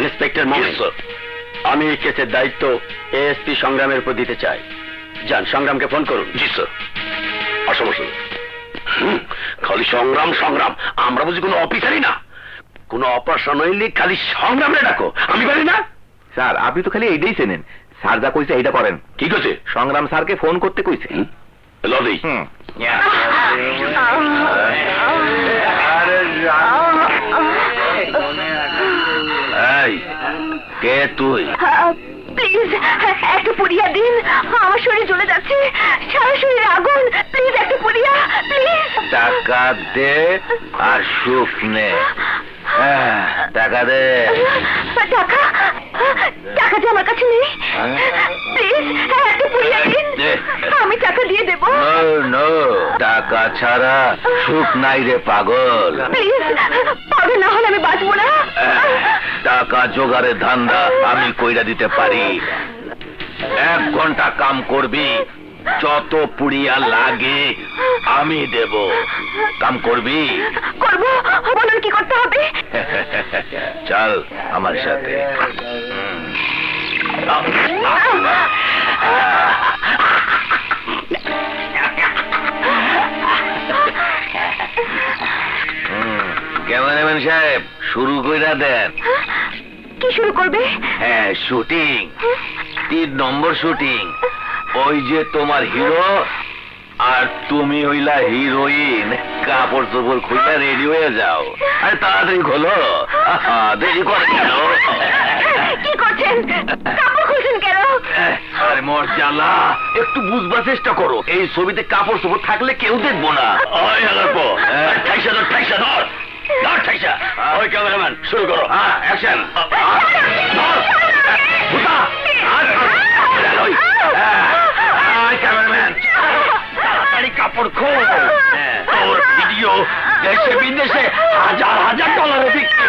Inspector মোমিন, আমি এই কেসের দায়িত্ব এএসপি সংগ্রামের উপর দিতে চাই। যান, সংগ্রামকে ফোন করুন। জি স্যার। সমস্যা খালি সংগ্রাম সংগ্রাম, আমরা বুঝি কোনো অফিসারই না? কোনো অপারেশন হইলে খালি সংগ্রামে ডাকো, আমি পারি না? স্যার আপনি তো খালি এইটাই চেনেন, স্যার যা কইছে এইটা করেন। কি কইছে? সংগ্রাম স্যারকে ফোন করতে কইছে। লদেই এই কে তুই? প্লিজ একটা পুড়িয়া দিন, আমার শরীর জ্বলে যাচ্ছে, সারা শরীর আগুন, প্লিজ একটা পুড়িয়া, প্লিজ। টাকা দে আর সুখ নে। টাকা দে। টাকা? টাকা যে আমার কাছে নেই, প্লিজ একটা পুড়িয়া দিন, আমি টাকা দিয়ে দেব। নো, টাকা ছাড়া সুখ নাই রে পাগল। প্লিজ, পাগল না হলে আমি বাঁচবো না। টাকা জোগাড়ের ধান্দা আমি কইরা দিতে পারি। 1 ঘন্টা কাম করবি, যত পুড়িয়া লাগে আমি দেব। কাম করবি? করবো। বলুন কি করতে হবে? চল আমার সাথে। ক্যামেরাম্যান সাহেব শুরু কইরা দেন। কি শুরু করবে? হ্যাঁ, শুটিং। 3 নম্বর শুটিং। ওই যে তোমার হিরো আর তুমি হইলা হিরোইন, কাপড় চোপড় খুলে রেডি হয়ে যাও। আরে তাড়াতাড়ি খোলো, দেরি করে কেন? কি করছেন? কাপড় খুলছেন কেন? আরে মর্যাদা, একটু বুঝবার চেষ্টা করো। এই ছবিতে কাপড় চোপড় থাকলে কেউ দেখবো না। ঠাইসা ধর, ঠাইসা ধর, ধর ঠাইসা। ওই ক্যামেরাম্যান শুরু করো। অ্যাকশন। ক্যামেরাম্যান তাড়াতাড়ি কাপড় খোল। তোর ভিডিও দেশে বিদেশে হাজার হাজার ডলারে বিক্রি।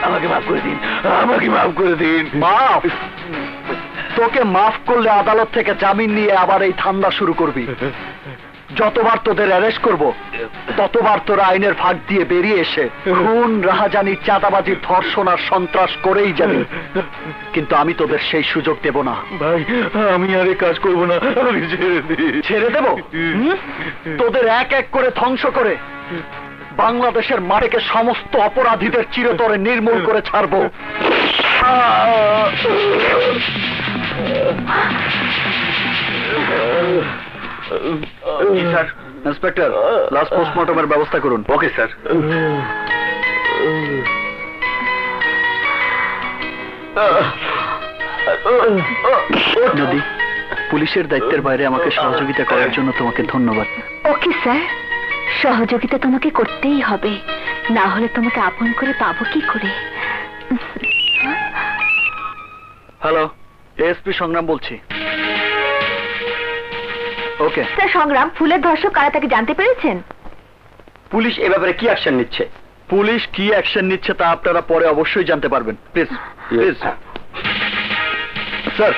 আমাকে মাফ করে দিন। মাফ? তোকে মাফ করলে আদালত থেকে জামিন নিয়ে আবার এই ধান্দা শুরু করবি। যতবার তোদের অ্যারেস্ট করব ততবার তোরা আইনের ফাঁক দিয়ে বেরিয়ে এসে খুন, রাহাজানি, চাঁদাবাজি, ধর্ষণ আর সন্ত্রাস করেই যাবি। কিন্তু আমি তোদের সেই সুযোগ দেব না। ভাই আমি আর এই কাজ করবো না, আমি ছেড়ে দিই। ছেড়ে দেব? তোদের এক এক করে ধ্বংস করে বাংলাদেশের মাটিকে সমস্ত অপরাধীদের চিরতরে নির্মূল করে ছাড়বো। স্যার, ইন্সপেক্টর, লাস্ট পোস্টমর্টমের ব্যবস্থা করুন। Okay sir. নদী, পুলিশের দায়িত্বের বাইরে আমাকে সহযোগিতা করার জন্য তোমাকে ধন্যবাদ। ওকে স্যার, সহযোগিতা তোমাকে করতেই হবে, না হলে তোমাকে আপন করে পাবো কি করে? হ্যালো, এএসপি সংগ্রাম বলছি। ওকে স্যার, সংগ্রাম ফুলের ধর্ষক কারা তাকে জানতে পেরেছেন? পুলিশ এ ব্যাপারে কি অ্যাকশন নিচ্ছে? পুলিশ কি অ্যাকশন নিচ্ছে তা আপনারা পরে অবশ্যই জানতে পারবেন। Please please. স্যার,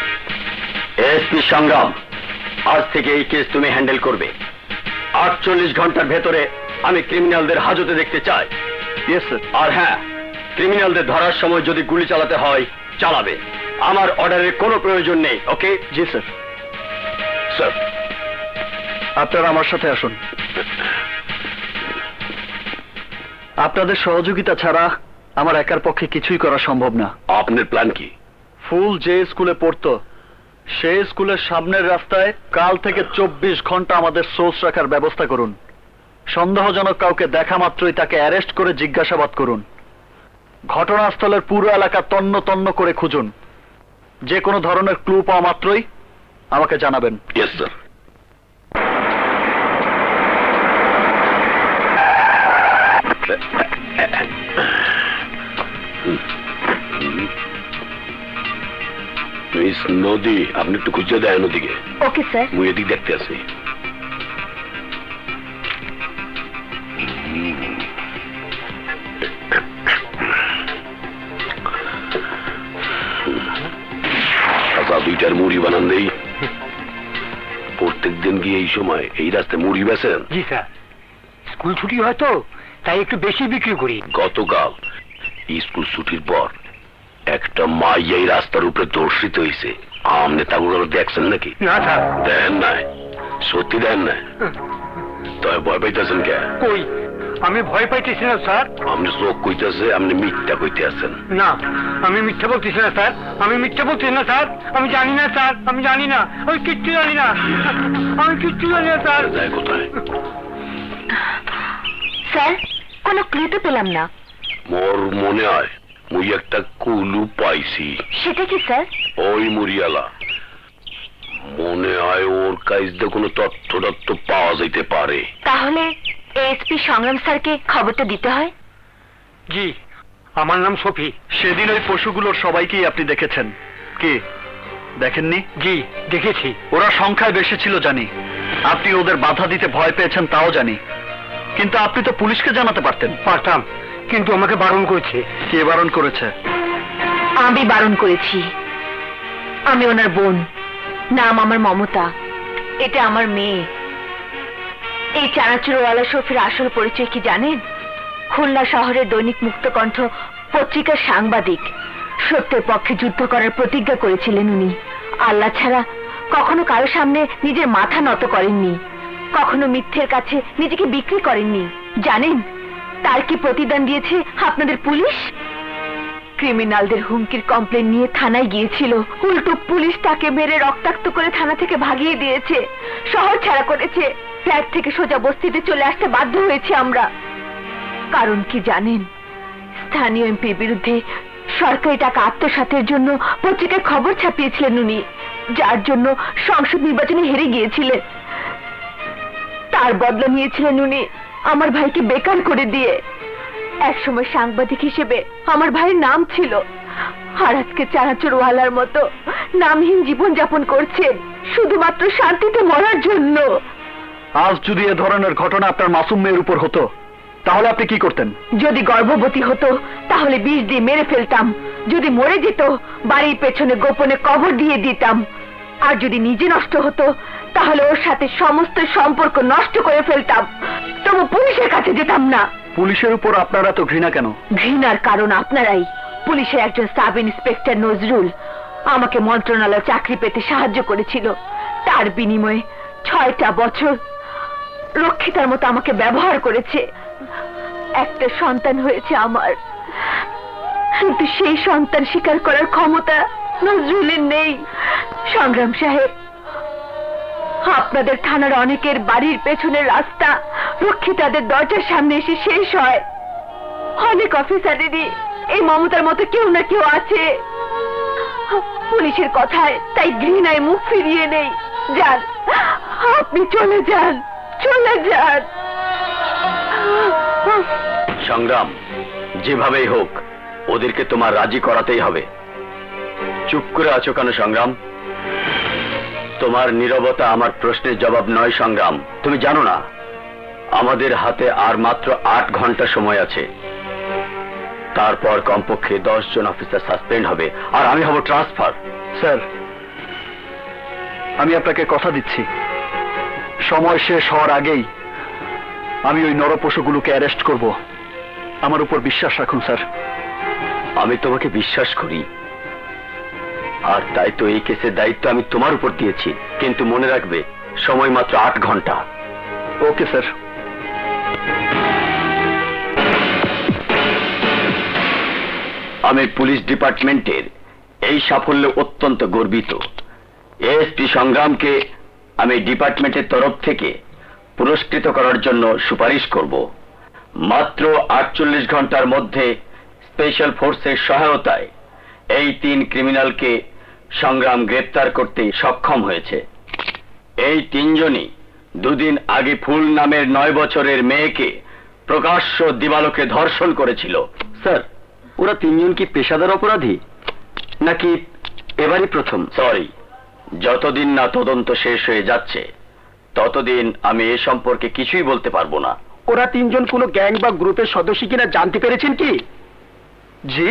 এসপি সংগ্রাম, আজ থেকে এই কেস তুমি হ্যান্ডেল করবে। 48 ঘন্টার ভেতরে আমি ক্রিমিনালদের হাজতে দেখতে চাই। Yes sir. আর হ্যাঁ, ক্রিমিনালদের ধরার সময় যদি গুলি চালাতে হয় চালাবে, আমার অর্ডারের কোনো প্রয়োজন নেই। ওকে? জি স্যার। স্যার, আপনারা আমার সাথে আসুন। আপনাদের সহযোগিতা ছাড়া আমার একার পক্ষে কিছুই করা সম্ভব না। আপনার প্ল্যান কি? ফুল যে স্কুলে পড়তো সেই স্কুলের সামনের রাস্তায় কাল থেকে 24 ঘন্টা আমাদের সোর্স রাখার ব্যবস্থা করুন। সন্দেহজনক কাউকে দেখা মাত্রই তাকে অ্যারেস্ট করে জিজ্ঞাসাবাদ করুন। ঘটনাস্থলের পুরো এলাকা তন্ন তন্ন করে খুঁজুন। যে কোনো ধরনের ক্লু পাওয়া মাত্রই আমাকে জানাবেন। Yes sir. মিস নদী, আপনি একটু খুঁজে দেয় নদীকে। Okay sir. মুই এদিক দেখতে আছি। আচ্ছা, 2টার মুড়ি বানান দেই। প্রত্যেক দিন গিয়ে এই সময় এই রাস্তায় মুড়ি বেচেন? জি স্যার, স্কুল ছুটি হয় তো তাই একটু বেশি বিক্রি করি। গতকাল স্কুল ছুটির পর একটা মাইয়া এই রাস্তার উপরে দর্শিত হয়েছে। আমনে তাগুলো দেখছেন নাকি? না স্যার। দেন নাই? সত্যি দেন নাই? তবে ভয় পাইতেছেন কে? কই, আমি ভয় পাইতেছি না স্যার। আপনি চোখ কইতেছে, আপনি মিথ্যা কইতে আছেন। না, আমি মিথ্যা বলতেছি না স্যার। আমি মিথ্যা বলতেছি না স্যার। আমি জানি না স্যার, আমি জানি না, আমি কিচ্ছু জানি না, আমি কিচ্ছু জানি না স্যার। যায় কোথায়? স্যার, কোনো ক্লু তো পেলাম না। মোর মনে হয় মুই একটা কুলু পাইছি। সেটা কি স্যার? ওই মুড়িয়ালা মনে হয় ওর কাছে কোনো তথ্য পাওয়া যাইতে পারে। তাহলে এসপি সংগ্রাম স্যারকে খবরটা দিতে হয়। জি, আমার নাম সফি। সেদিন ওই পশুগুলোর সবাইকেই আপনি দেখেছেন, কি দেখেননি? জি, দেখেছি। ওরা সংখ্যায় বেশি ছিল জানি, আপনি ওদের বাধা দিতে ভয় পেয়েছেন তাও জানি, কিন্তু আপনি তো পুলিশকে জানাতে পারতেন। পারতাম, কিন্তু আমাকে বারণ করেছে। কে বারণ করেছে? আমি বারণ করেছি। আমি ওনার বোন, নাম আমার মমতা। এটা আমার মেয়ে। এই চানাচুরওয়ালা শফির আসল পরিচয় কি জানেন? খুলনা শহরের দৈনিক মুক্তকণ্ঠ পত্রিকার সাংবাদিক। সত্যের পক্ষে যুদ্ধ করার প্রতিজ্ঞা করেছিলেন উনি। আল্লাহ ছাড়া কখনো কারো সামনে নিজের মাথা নত করেননি, কখনো মিথ্যের কাছে নিজেকে বিক্রি করেননি। জানেন তার কি প্রতিদান দিয়েছে আপনাদের পুলিশ? ক্রিমিনালদের হুমকির কমপ্লেন নিয়ে থানায় গিয়েছিল, উল্টো পুলিশ তাকে মেরে রক্তাক্ত করে থানা থেকে ভাগিয়ে দিয়েছে, শহর ছাড়া করেছে। ফ্ল্যাট থেকে সোজা বস্তিতে চলে আসতে বাধ্য হয়েছে আমরা। কারণ কি জানেন? স্থানীয় এমপির বিরুদ্ধে সরকারি টাকা আত্মসাতের জন্য পত্রিকায় খবর ছাপিয়েছিলেন উনি, যার জন্য সংসদ নির্বাচনে হেরে গিয়েছিলেন। তার বদলা নিয়েছিলেন উনি আমার ভাইকে বেকার করে দিয়ে। একসময় সাংবাদিক হিসেবে আমার ভাইয়ের নাম ছিল, আর আজকে চানাচুরওয়ালার মতো নামহীন জীবন যাপন করছেন শুধুমাত্র শান্তিতে মরার জন্য। আজ যদি এ ধরনের ঘটনা আপনার মাসুম মেয়ের উপর হতো তাহলে আপনি কি করতেন? যদি গর্ভবতী হতো তাহলে বিষ দিয়ে মেরে ফেলতাম, যদি মরে যেত বাড়ির পেছনে গোপনে কবর দিয়ে দিতাম, আর যদি নিজে নষ্ট হতো তাহলে ওর সাথে সমস্ত সম্পর্ক নষ্ট করে ফেলতাম, তবু পুলিশের কাছে যেতাম না। পুলিশের উপর আপনারা তো ঘৃণা কেন? ঘৃণার কারণ আপনারাই। পুলিশের একজন সাব ইন্সপেক্টর নজরুল আমাকে মন্ত্রণালয়ে চাকরি পেতে সাহায্য করেছিল। তার বিনিময়ে 6টা বছর রক্ষিতার মতো আমাকে ব্যবহার করেছে। একটা সন্তান হয়েছে আমার, কিন্তু সেই সন্তান স্বীকার করার ক্ষমতা নজরুলের নেই। সংগ্রাম সাহেব, আপনাদের থানার অনেকের বাড়ির পেছনের রাস্তা রক্ষিতাদের দরজার সামনে এসে শেষ হয়। অনেক অফিসারেরই এই মমতার মতো কেউ না কেউ আছে। পুলিশের কথায় তাই ঘৃণায় মুখ ফিরিয়ে নেই। যান, আপনি চলে যান, চলে যান। সংগ্রাম, যেভাবেই হোক ওদেরকে তোমার রাজি করাতেই হবে। চুপ করে আছো কেন সংগ্রাম? তোমার নীরবতা আমার প্রশ্নের জবাব নয় সংগ্রাম। তুমি জানো না আমাদের হাতে আর মাত্র 8 ঘন্টা সময় আছে। তারপর কমপক্ষে 10 জন অফিসার সাসপেন্ড হবে আর আমি হব ট্রান্সফার। স্যার, আমি আপনাকে কথা দিচ্ছি, সময় শেষ হওয়ার আগেই আমি ওই নরপশুগুলোকে অ্যারেস্ট করব। আমার উপর বিশ্বাস রাখুন স্যার। আমি তোমাকে বিশ্বাস করি, আর তাই তো এই কেসের দায়িত্ব আমি তোমার উপর দিয়েছি। কিন্তু মনে রাখবে, সময় মাত্র 8 ঘন্টা। Okay sir. আমি পুলিশ ডিপার্টমেন্টের এই সাফল্যে অত্যন্ত গর্বিত। এএসপি সংগ্রামকে আমি ডিপার্টমেন্টের তরফ থেকে পুরস্কৃত করার জন্য সুপারিশ করব। মাত্র 48 ঘন্টার মধ্যে স্পেশাল ফোর্সের সহায়তায় এই 3 ক্রিমিনালকে সংগ্রাম গ্রেপ্তার করতে সক্ষম হয়েছে। এই 3 জনই 2 দিন আগে ফুল নামের 9 বছরের মেয়েকে প্রকাশ্য দিবালোকে ধর্ষণ করেছিল। স্যার, ওরা 3 জন কি পেশাদার অপরাধী, নাকি এবারই প্রথম? সরি, যতদিন না তদন্ত শেষ হয়ে যাচ্ছে ততদিন আমি এ সম্পর্কে কিছুই বলতে পারবো না। ওরা 3 জন কোনো গ্যাং বা গ্রুপের সদস্য কিনা জানতে পেরেছেন কি? জি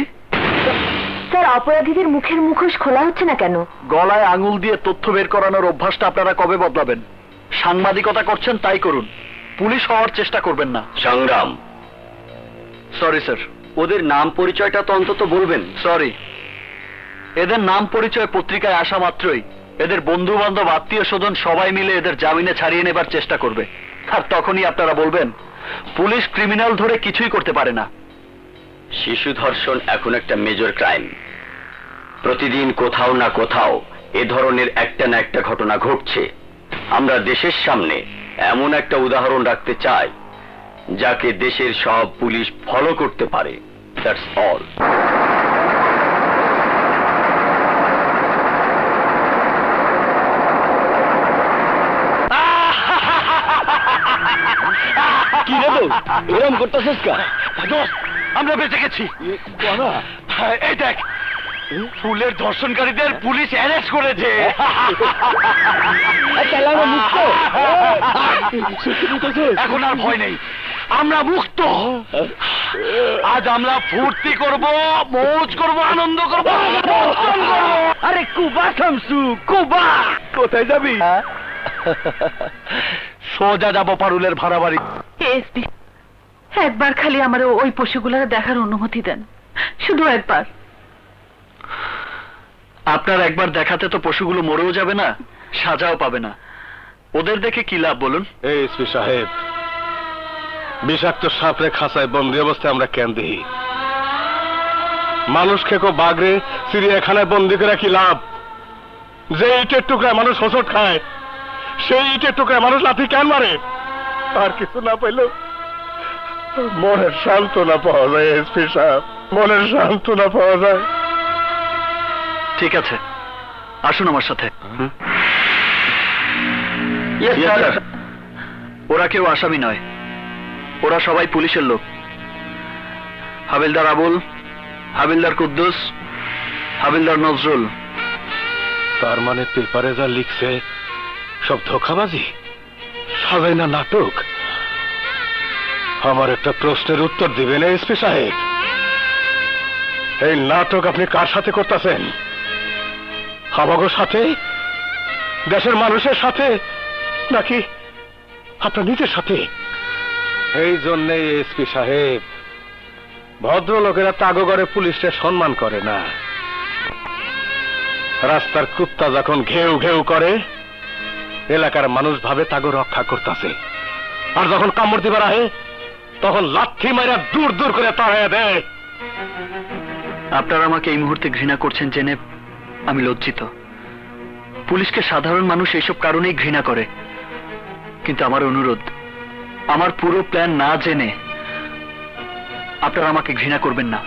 স্যার, অপরাধীদের মুখের মুখোশ খোলা হচ্ছে না কেন? গলায় আঙুল দিয়ে তথ্য বের করানোর অভ্যাসটা আপনারা কবে বদলাবেন? সাংবাদিকতা করছেন, তাই করুন, পুলিশ হওয়ার চেষ্টা করবেন না। সংগ্রাম, সরি স্যার। ওদের নাম পরিচয়টা তো অন্তত বলবেন। সরি, এদের নাম পরিচয় পত্রিকায় আসা মাত্রই এদের বন্ধু বান্ধব, আত্মীয় স্বজন সবাই মিলে এদের জামিনে ছাড়িয়ে নেবার চেষ্টা করবে। আর তখনই আপনারা বলবেন পুলিশ ক্রিমিনাল ধরে কিছুই করতে পারে না। শিশু ধর্ষণ এখন একটা মেজর ক্রাইম। প্রতিদিন কোথাও না কোথাও এ ধরনের একটা না একটা ঘটনা ঘটছে। আমরা দেশের সামনে এমন একটা উদাহরণ রাখতে চাই যাকে দেশের সব পুলিশ ফলো করতে পারে। That's all. কি রে তো এরকম করতেছিস কা? আমরা বেঁচে গেছি। এই দেখ, ফুলের ধর্ষণকারীদের পুলিশ অ্যারেস্ট করেছে। এখন আর ভয় নেই, আমরা মুক্ত। আজ আমরা ফুর্তি করব, মৌজ করব, আনন্দ করব, আরে কুবা শামসু, কুবা। কোথায় যাবি? সোজা যাব পারুলের ভাড়া বাড়ি। এসপি, একবার খালি আমার ওই পশুগুলোর দেখার অনুমতি দেন, শুধু একবার। আপনার একবার দেখাতে তো পশুগুলো মরেও যাবে না, সাজাও পাবে না। ওদের দেখে কি লাভ বলুন? এই এসপি সাহেব, বিষাক্ত সাপরে খাঁচায় বন্দি অবস্থায় আমরা কেন দেখি? মানুষ খেকো বাগরে চিড়িয়াখানায় বন্দি করে কি লাভ? যে ইটের টুকরায় মানুষ হোঁচট খায়, সেই ইটের টুকরায় মানুষ লাথি কেন মারে? আর কিছু না পাইলেও মনের সান্ত্বনা পাওয়া যায় এসপি সাহেব, মনের সান্ত্বনা পাওয়া যায়। ঠিক আছে, আসুন আমার সাথে। ওরা কেউ আসামি নয়, ওরা সবাই পুলিশের লোক। হাবিলদার আবুল, হাবিলদার কুদ্দুস, হাবিলদার নজরুল। তার মানে পেপারে যা লিখছে সব ধোঁকাবাজি, সাজাই না নাটক? আমার একটা প্রশ্নের উত্তর দিবেন এসপি সাহেব? এই নাটক আপনি কার সাথে করতেছেন? আমাগোর সাথে, দেশের মানুষের সাথে, নাকি আপনার নিজের সাথে? এই জন্যে এসপি সাহেব, ভদ্রলোকেরা তাগো করে পুলিশকে সম্মান করে না। রাস্তার কুত্তা যখন ঘেউ ঘেউ করে, এলাকার মানুষ ভাবে তাগো রক্ষা করতেছে, আর যখন কামড় দিবার আহে তখন লাথি মাইরা দূর দূর করে তাড়াইয়া দেয়। আপনারা আমাকে এই মুহূর্তে ঘৃণা করছেন জেনে আমি লজ্জিত। পুলিশকে সাধারণ মানুষ এইসব কারণেই ঘৃণা করে। কিন্তু আমার অনুরোধ, আমার পুরো প্ল্যান না জেনে আপনারা আমাকে ঘৃণা করবেন না।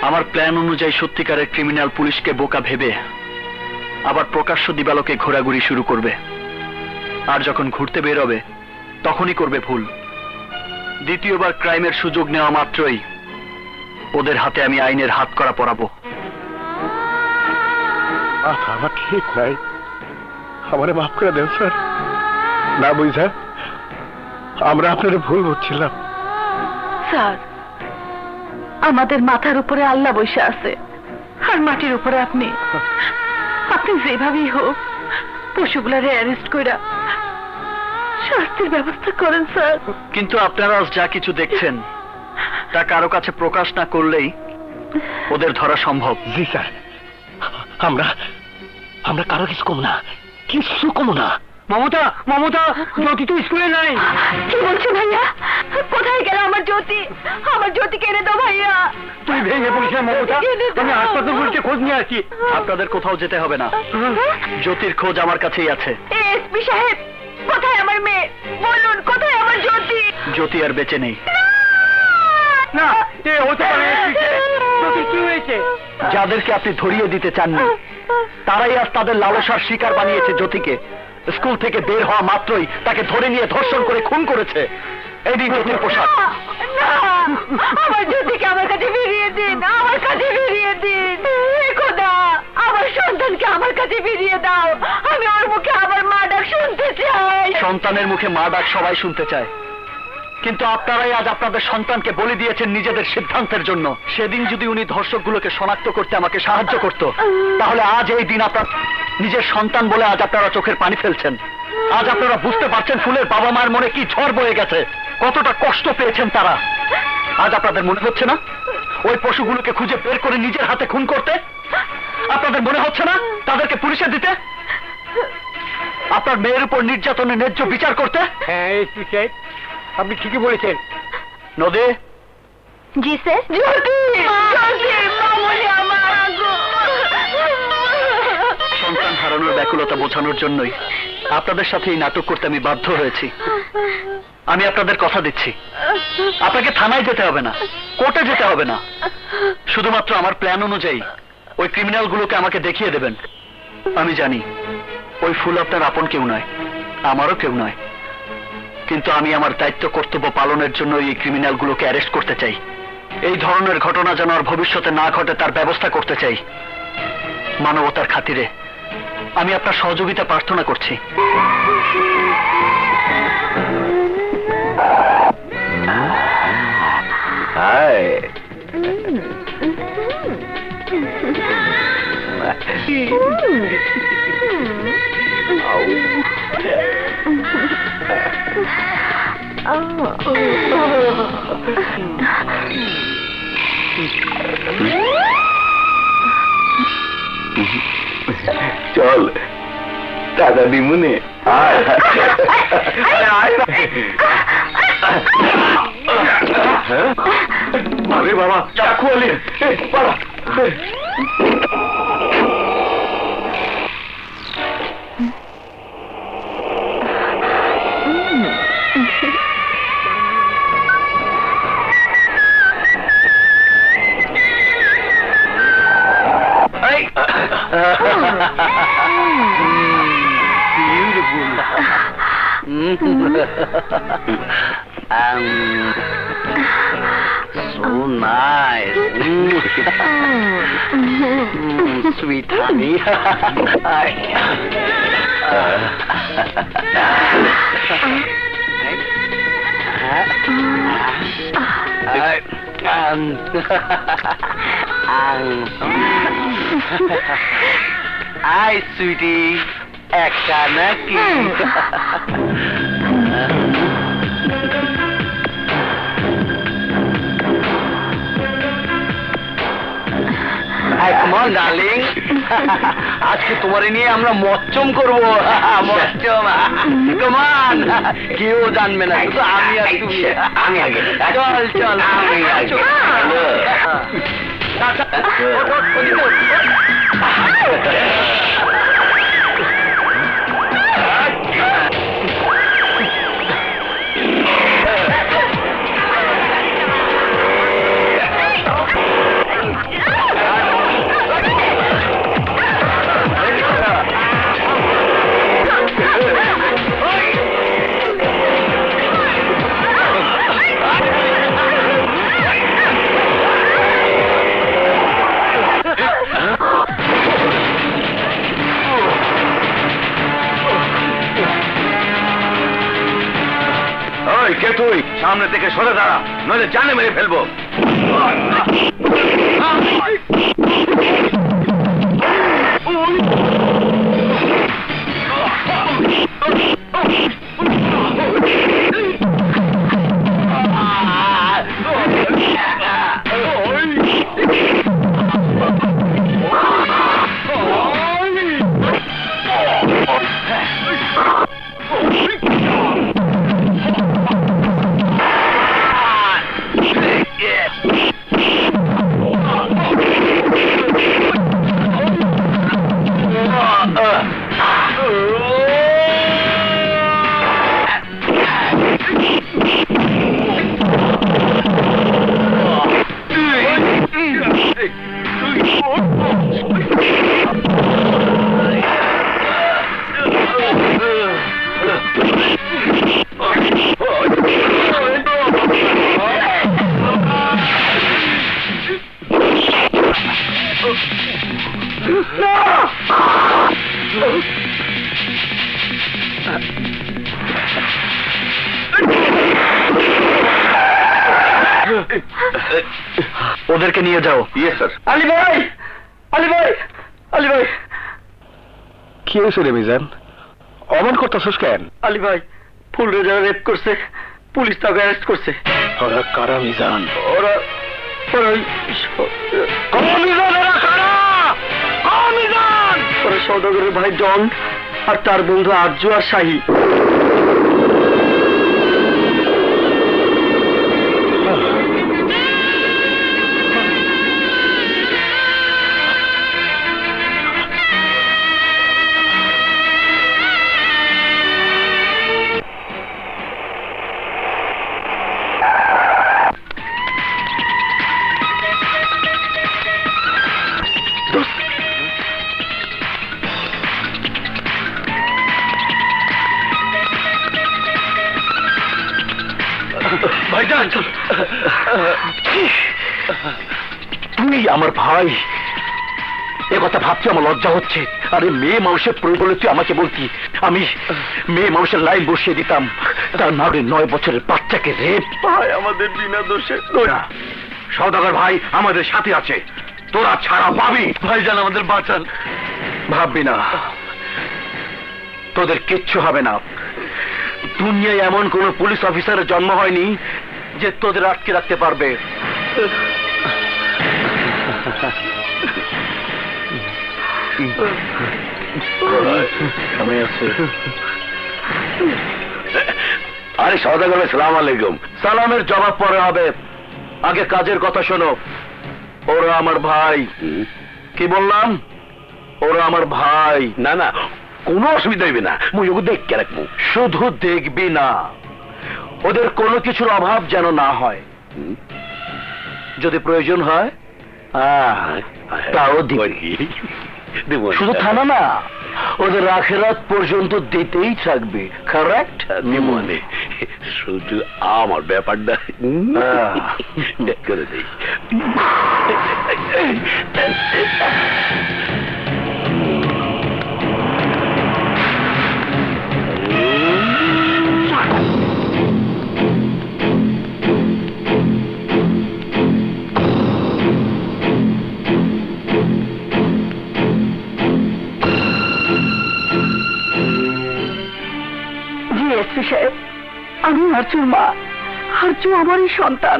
আমার প্ল্যান অনুযায়ী সত্যিকারের ক্রিমিনাল পুলিশকে বোকা ভেবে আবার প্রকাশ্য দিবালোকে ঘোরাঘুরি শুরু করবে। আর যখন ঘুরতে বের হবে তখনই করবে ভুল। দ্বিতীয়বার ক্রাইমের সুযোগ নেওয়া মাত্রই ওদের হাতে আমি আইনের হাত করা পরাবো। আমার ঠিক নাই, আমারে মাফ করে দেন স্যার। না বুঝা আমরা আপনার ভুল বুঝছিলাম। স্যার, আমাদের মাথার উপরে আল্লাহ বসে আছে, আর মাটির উপরে আপনি। আপনি যেভাবেই হোক পশুগুলারে অ্যারেস্ট করে শাস্তির ব্যবস্থা করেন স্যার। কিন্তু আপনারা আজ যা কিছু দেখছেন তা কারো কাছে প্রকাশ না করলেই ওদের ধরা সম্ভব। জি স্যার, আমরা আমরা কারো কিছু কম না, কিছু কম না। মমতা, মমতা, জ্যোতি তো স্কুলে নাই। কি বলছো ভাইয়া? কোথায় গেল আমার জ্যোতি? আমার জ্যোতিকে এনে দাও ভাইয়া। তুই ভেঙে পড়িস না মমতা, আমি হাসপাতাল বলতে খোঁজ নিয়ে আসি। আপনাদের কোথাও যেতে হবে না, জ্যোতির খোঁজ আমার কাছেই আছে। এসপি সাহেব, কোথায় আমার মেয়ে? বলুন কোথায় আমার জ্যোতি? জ্যোতি আর বেঁচে নেই। না, এ হতে পারে না। জ্যোতি কি হয়েছে? যাদেরকে আপনি ধরিয়ে দিতে চাননি তারাই আজ তাদের লালসার শিকার বানিয়েছে জ্যোতিকে। স্কুল থেকে বের হওয়া মাত্রই তাকে ধরে নিয়ে ধর্ষণ করে খুন করেছে। এই দিন জ্যোতির পোশাক। না, আমার জ্যোতিকে আমার কাছে ফিরিয়ে দিন, আমার কাছে ফিরিয়ে দিন। হে খোদা, আমার সন্তানকে আমার কাছে ফিরিয়ে দাও। আমি ওর মুখে আবার মা ডাক শুনতে চাই। সন্তানের মুখে মা ডাক সবাই শুনতে চায়, কিন্তু আপনারাই আজ আপনাদের সন্তানকে বলি দিয়েছেন নিজেদের সিদ্ধান্তের জন্য। সেদিন যদি উনি ধর্ষকগুলোকে শনাক্ত করতে আমাকে সাহায্য করত, তাহলে আজ এই দিন আপনার নিজের সন্তান বলে আজ আপনারা চোখের পানি ফেলছেন। আজ আপনারা বুঝতে পারছেন ফুলের বাবা মায়ের মনে কি ঝড় বয়ে গেছে, কতটা কষ্ট পেয়েছেন তারা। আজ আপনাদের মনে হচ্ছে না ওই পশুগুলোকে খুঁজে বের করে নিজের হাতে খুন করতে? আপনাদের মনে হচ্ছে না তাদেরকে পুলিশে দিতে, আপনার মেয়ের উপর নির্যাতনের ন্যায্য বিচার করতে? হ্যাঁ এসপি সাহেব, আপনি ঠিকই বলেছেন। নদী। জি স্যার। জ্যোতি, জ্যোতি, মামুনি আমার। সন্তান হারানোর ব্যাকুলতা বোঝানোর জন্যই আপনাদের সাথে এই নাটক করতে আমি বাধ্য হয়েছি। আমি আপনাদের কথা দিচ্ছি, আপনাকে থানায় যেতে হবে না, কোর্টে যেতে হবে না। শুধুমাত্র আমার প্ল্যান অনুযায়ী ওই ক্রিমিনালগুলোকে আমাকে দেখিয়ে দেবেন। আমি জানি ওই ফুল আপনার আপন কেউ নয়, আমারও কেউ নয়, কিন্তু আমি আমার দায়িত্ব কর্তব্য পালনের জন্য এই ক্রিমিনালগুলোকে অ্যারেস্ট করতে চাই। এই ধরনের ঘটনা যেন আর ভবিষ্যতে না ঘটে তার ব্যবস্থা করতে চাই। মানবতার খাতিরে আমি আপনার সহযোগিতা প্রার্থনা করছি। চল দাদা দিমুনে আরে বাবা, চাকু আলি পালা। So nice. Sweet honey. Hi, sweetie. Ekta naki. Come on, darling. আজকে তোমারে নিয়ে আমরা মচ্চম করবো। মচ্চম। Come on. কেউ জানবে না, শুধু আমি আর তুমি। আমি আগে। চল চল। আমি আগে। কে তুই? সামনে থেকে সরে দাঁড়া, নইলে জানে মেরে ফেলবো। ওদেরকে নিয়ে যাও। Yes sir. আলী ভাই, আলী ভাই, আলী ভাই, কি হয়েছে রে মিজান? অমন করতেছিস কেন? আলী ভাই, ফুল রেজা রেপ করছে, পুলিশ তাকে অ্যারেস্ট করছে। ওরা কারা মিজান? ওরা ওরা সৌদাগরের ভাই জন আর তার বন্ধু আরজু আর শাহী। ভাইজান, তুই আমার ভাই, এ কথা ভাবতে আমার লজ্জা হচ্ছে। আরে মেয়ে মানুষের প্রয়োজন তুই আমাকে বলতি, আমি মেয়ে মানুষের লাইন বসিয়ে দিতাম, তার নাড়ে 9 বছরের বাচ্চাকে রেপ। ভাই আমাদের বিনা দোষে। সওদাগর ভাই আমাদের সাথে আছে, তোরা ছাড়া পাবি। ভাইজান আমাদের বাঁচান। ভাববি না, তোদের কিচ্ছু হবে না। দুনিয়ায় এমন কোন পুলিশ অফিসারের জন্ম হয়নি যে তোদের আটকে রাখতে পারবে। আরে সওদাগর ভাই, সালাম আলাইকুম। সালামের জবাব পরে হবে, আগে কাজের কথা শোনো। ওরা আমার ভাই। কি বললাম? ওরা আমার ভাই। না না, কোনো অসুবিধা হইবে না, মুই ওকে দেখে রাখবো। শুধু দেখবি না, ওদের কোনো কিছুর অভাব যেন না হয়। যদি প্রয়োজন হয় তাও দিবি। শুধু থানা না, ওদের আখেরাত পর্যন্ত দিতেই থাকবে। কারেক্ট? মানে শুধু আমার ব্যাপারটা করে দেই। এসপি সাহেব, আমি আরজুর মা। আরজু আমারই সন্তান,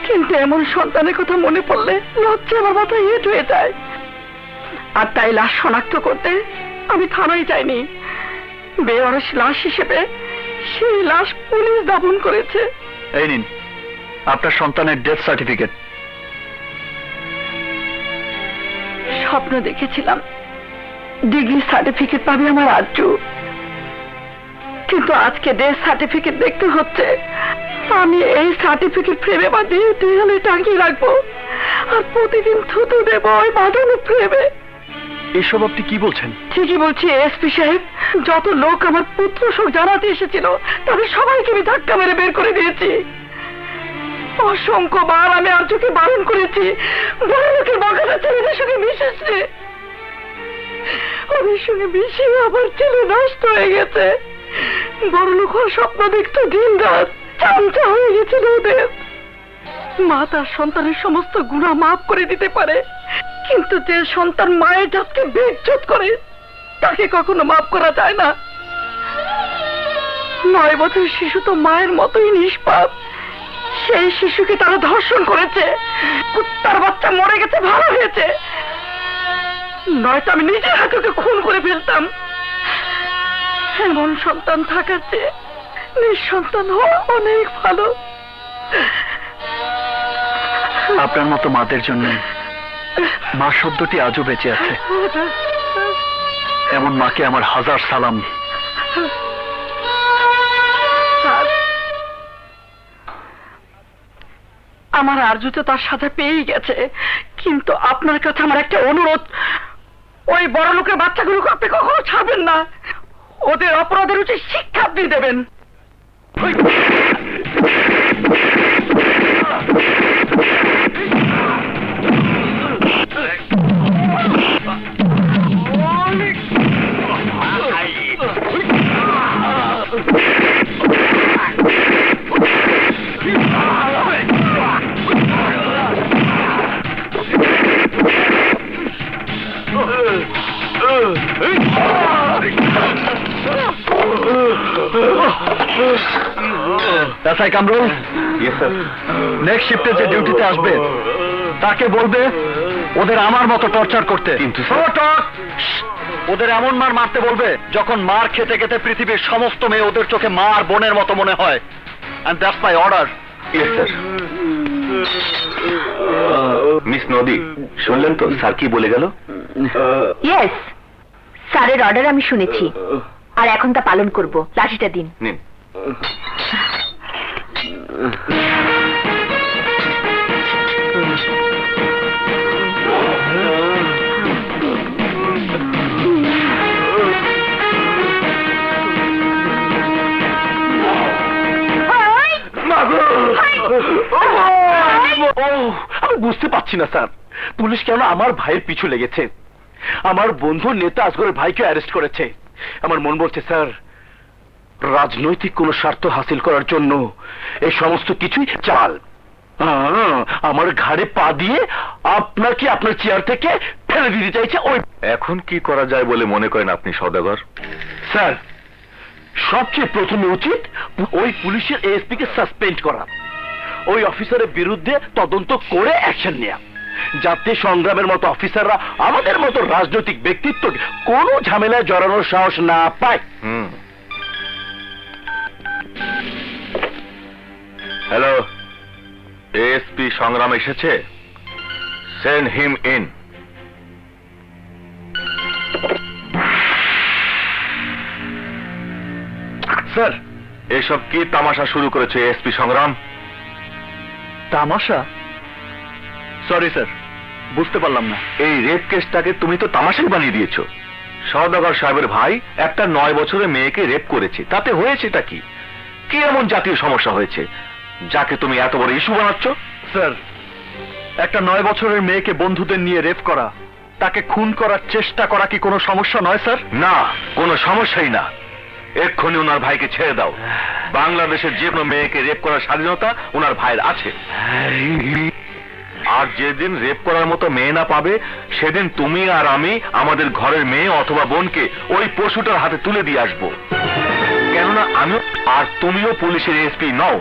কিন্তু এমন সন্তানের কথা মনে পড়লে লজ্জা আমার মাথায় হেঁট হয়ে যায়। আর তাই লাশ শনাক্ত করতে আমি থানায় যাইনি। বেওয়ারিশ লাশ হিসেবে সেই লাশ পুলিশ দাফন করেছে। এই নিন আপনার সন্তানের ডেথ সার্টিফিকেট। স্বপ্ন দেখেছিলাম ডিগ্রি সার্টিফিকেট পাবে আমার আরজু, কিন্তু আজকে ডেথ সার্টিফিকেট দেখতে হচ্ছে আমি এই সার্টিফিকেট ফ্রেমে বাঁধিয়ে দেয়ালে টাঙিয়ে রাখবো, আর প্রতিদিন থুতু দেবো ওই বাঁধানো ফ্রেমে। এসব আপনি কি বলছেন? ঠিকই বলছি এসপি সাহেব, যত লোক আমার পুত্র শোক জানাতে এসেছিল তাদের সবাইকে আমি ধাক্কা মেরে বের করে দিয়েছি। অসংখ্যবার আমি আরজুকে বারণ করেছি বড় লোকের বকাটা ছেলেদের সঙ্গে মিশেছে, ওদের সঙ্গে মিশে আমার ছেলে নষ্ট হয়ে গেছে। বড় লোক হওয়ার স্বপ্ন দেখতো দিন রাত, চামচা হয়ে গেছিল ওদের। মা তার সন্তানের সমস্ত গুনাহ মাফ করে দিতে পারে, কিন্তু যে সন্তান মায়ের জাতকে বেইজ্জত করে তাকে কখনো মাফ করা যায় না। 9 বছরের শিশু তো মায়ের মতোই নিষ্পাপ। সেই শিশুকে তারা ধর্ষণ করেছে। কুত্তার বাচ্চা মরে গেছে, ভালো হয়েছে। নয়তো আমি নিজের হাতে ওকে খুন করে ফেলতাম। এমন সন্তান থাকার চেয়ে নিঃসন্তান হওয়া অনেক ভালো। আপনার মতো মাদের জন্য মা শব্দটি আজও বেঁচে আছে। এমন মাকে আমার হাজার সালাম। আমার আরজু তো তার সাথে পেয়েই গেছে, কিন্তু আপনার কাছে আমার একটা অনুরোধ, ওই বড় লোকের বাচ্চাগুলোকে আপনি কখনো ছাড়বেন না। ওদের অপরাধের উচিত শিক্ষা আপনি দেবেন। এসআই কামরুল, নেক্সট শিফটে যে ডিউটিতে আসবে তাকে বলবে ওদের আমার মতো টর্চার করতে। কিন্তু ওদের এমন মার মারতে বলবে যখন মার খেতে খেতে পৃথিবীর সমস্ত মেয়ে ওদের চোখে মা আর বোনের মতো মনে হয়। And that's my order. Yes sir. Miss নদী, শুনলেন তো স্যার কি বলে গেল? ইয়েস, স্যারের অর্ডার আমি শুনেছি, আর এখন তা পালন করব। লাঠিটা দিন। নিন। আমি বুঝতে পারছি না স্যার, পুলিশ কেন আমার ভাইয়ের পিছু লেগেছে। আমার বন্ধু নেতা আসগরের ভাইকে অ্যারেস্ট করেছে। আমার মন বলছে স্যার, রাজনৈতিক কোন স্বার্থ হাসিল করার জন্য এই সমস্ত কিছুই চাল। আমার ঘাড়ে পা দিয়ে আপনাকে আপনার চেয়ার থেকে ফেলে দিতে চাইছে ওই। এখন কি করা যায় বলে মনে করেন আপনি সওদাগর? স্যার, সবচেয়ে প্রথমে উচিত ওই পুলিশের এএসপি কে সাসপেন্ড করা, ওই অফিসারের বিরুদ্ধে তদন্ত করে অ্যাকশন নেয়া, যাতে সংগ্রামের মতো অফিসাররা আমাদের মতো রাজনৈতিক ব্যক্তিত্বকে কোনো ঝামেলায় জড়ানোর সাহস না পায়। হ্যালো, এএসপি সংগ্রাম এসেছে, সেন্ড হিম ইন। স্যার, এসব কি তামাশা শুরু করেছে এএসপি সংগ্রাম? তামাশা? সরি স্যার, বুঝতে পারলাম না। এই রেপ কেসটাকে তুমি তো তামাশাই বানিয়ে দিয়েছো। সওদাগর সাহেবের ভাই একটা 9 বছরের মেয়েকে রেপ করেছে, তাতে হয়েছেটা কি? কি এমন জাতীয় সমস্যা হয়েছে যাকে তুমি এত বড় ইস্যু বানাচ্ছ? স্যার, একটা 9 বছরের মেয়েকে বন্ধুদের নিয়ে রেপ করা, তাকে খুন করার চেষ্টা করা কি কোনো সমস্যা নয় স্যার? না, কোনো সমস্যাই না। এক্ষুনি ওনার ভাইকে ছেড়ে দাও। বাংলাদেশের যে কোনো মেয়েকে রেপ করার স্বাধীনতা ওনার ভাইয়ের আছে। আর যেদিন রেপ করার মতো মেয়ে না পাবে, সেদিন তুমি আর আমি আমাদের ঘরের মেয়ে অথবা বোনকে ওই পশুটার হাতে তুলে দিয়ে আসবো। কেননা আমিও আর তুমিও পুলিশের এসপি নও,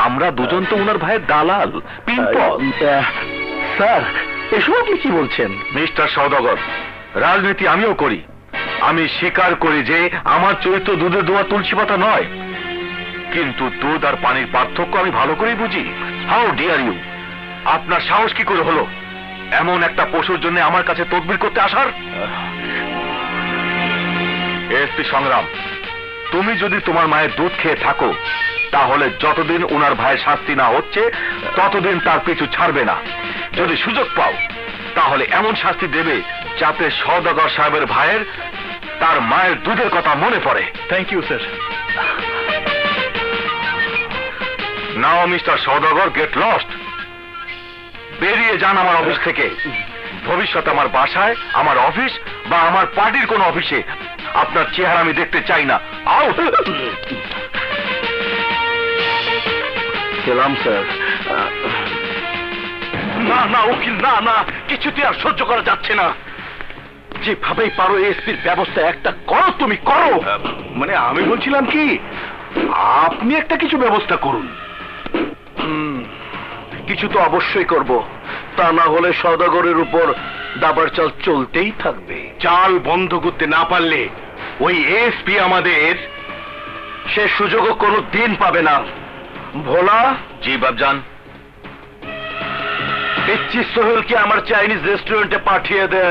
আমরা দুজন তো ওনার ভাইয়ের দালাল, পিম্পল। স্যার, এসব আপনি কি বলছেন? মিস্টার সওদাগর, রাজনীতি আমিও করি। আমি স্বীকার করি যে আমার চরিত্র দুধে দোয়া তুলসী পাতা নয়, কিন্তু দুধ আর পানির পার্থক্য আমি ভালো করেই বুঝি। How dare you! আপনার সাহস কি করে হলো এমন একটা পশুর জন্য আমার কাছে তদবির করতে আসার? এসপি সংগ্রাম, তুমি যদি তোমার মায়ের দুধ খেয়ে থাকো, তাহলে যতদিন ওনার ভাইয়ের শাস্তি না হচ্ছে ততদিন তার পিছু ছাড়বে না। যদি সুযোগ পাও তাহলে এমন শাস্তি দেবে যাতে সওদাগর সাহেবের ভাইয়ের তার মায়ের দুধের কথা মনে পড়ে। Thank you sir. Now mister সওদাগর, গেট লস্ট। বেরিয়ে যান আমার অফিস থেকে। ভবিষ্যতে আমার বাসায়, আমার অফিস বা আমার পার্টির কোন অফিসে আপনার চেহারা আমি দেখতে চাই না। আউট! গেলাম স্যার। না না উকিল, না না, কিছুতে আর সহ্য করা যাচ্ছে না। যেভাবেই পারো এসপির ব্যবস্থা একটা করো, তুমি করো। মানে আমি বলছিলাম কি, আপনি একটা কিছু ব্যবস্থা করুন। কিছু তো অবশ্যই করব, তা না হলে সওদাগরের উপর দাবার চাল চলতেই থাকবে। চাল বন্ধ করতে না পারলে ওই এসপি আমাদের সে সুযোগও কোনো দিন পাবে না। ভোলা, জি বাবজান। পিচ্চি সোহেলকে আমার চাইনিজ রেস্টুরেন্টে পাঠিয়ে দে।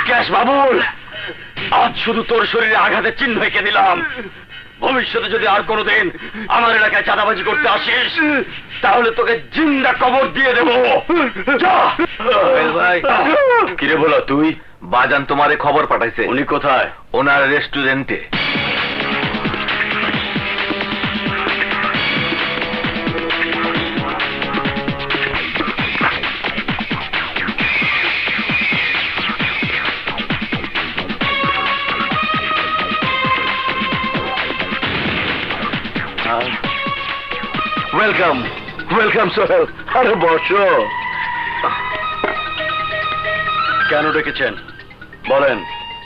ক্যাশ বাবুল, আজ শুধু তোর শরীরে আঘাতের চিহ্ন এঁকে দিলাম। ভবিষ্যতে যদি আর কোনোদিন আমার এলাকায় চাঁদাবাজি করতে আসিস, তাহলে তোকে জিন্দা কবর দিয়ে দেবো। ভাই, কিরে বলো তুই? বাজান তোমারে খবর পাঠাইছে। উনি কোথায়? ওনার রেস্টুরেন্টে। Welcome, welcome Sohel. আরে বসো। কেন ডেকেছেন বলেন।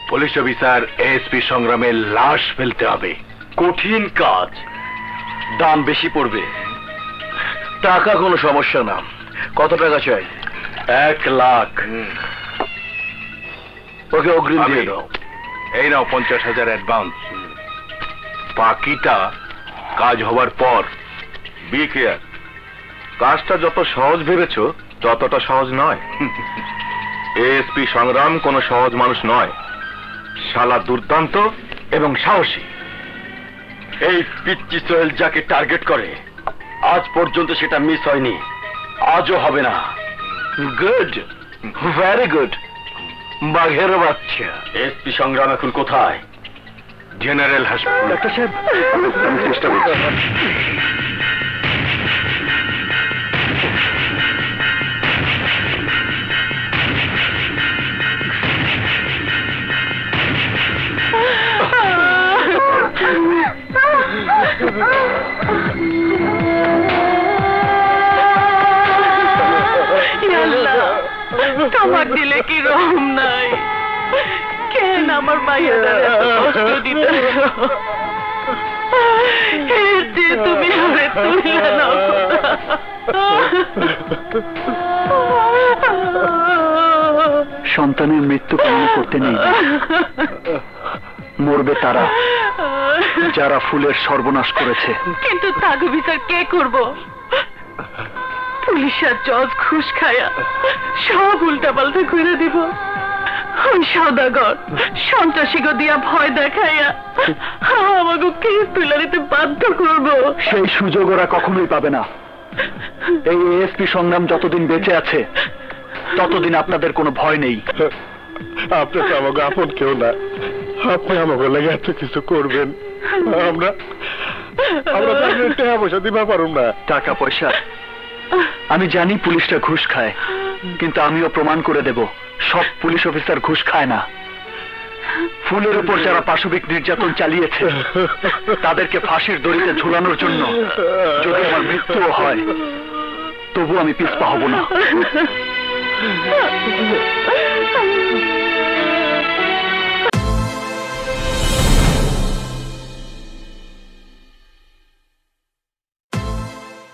পুলিশ অফিসার এসপি সংগ্রামের লাশ ফেলতে হবে। কঠিন কাজ, দাম বেশি পড়বে। টাকা কোনো সমস্যা না। কত টাকা চাই? 1 লাখ। ওকে অগ্রিম দিয়ে দাও। এই নাও 50,000 অ্যাডভান্স। বাকিটা কাজ হবার পর। বি কেয়ার, কাজটা যত সহজ ভেবেছো ততটা সহজ নয়। এএসপি সংগ্রাম কোনো সহজ মানুষ নয়, শালা দুর্দান্ত এবং সাহসী। এই পিচ্চি সোহেল যাকে টার্গেট করে, আজ পর্যন্ত সেটা মিস হয়নি, আজও হবে না। Good, very good. বাঘের বাচ্চা। এসপি সংগ্রাম এখন কোথায়? জেনারেল হাসপাতাল। ডাক্তার সাহেব, আমি চেষ্টা করছি। তোমার দিলে কি রহম নাই? কেন আমার মাইয়াটার এত কষ্ট দিতে? তুমি আমারে তুলে নাও খোদা। সন্তানের মৃত্যু কামনা করতে নেই, মরবে তারা যারা ফুলের সর্বনাশ করেছে। কিন্তু তাকে বিচার কে করব? পুলিশ আর জজ ঘুষ খায়া সব উল্টা পাল্টা করে দিব। ওই সওদাগর সন্ত্রাসীকে দিয়া ভয় দেখাইয়া আমাকে কেস তুলে নিতে বাধ্য করবো। সেই সুযোগ ওরা কখনোই পাবে না। এই এএসপি সংগ্রাম যতদিন বেঁচে আছে ততদিন আপনাদের কোনো ভয় নেই। আপনি তো আমাকে আপন কেউ না, আপনি আমাকে লেগে এত কিছু করবেন, আমরা আমরা টাকা পয়সা দিবা পারুম না। টাকা পয়সা আমি জানি পুলিশরা ঘুষ খায়, কিন্তু আমিও প্রমাণ করে দেব সব পুলিশ অফিসার ঘুষ খায় না। ফুলের উপর যারা পাশবিক নির্যাতন চালিয়েছে তাদেরকে ফাঁসির দড়িতে ঝুলানোর জন্য যদি আমার মৃত্যুও হয় তবু আমি পিছপা হব না।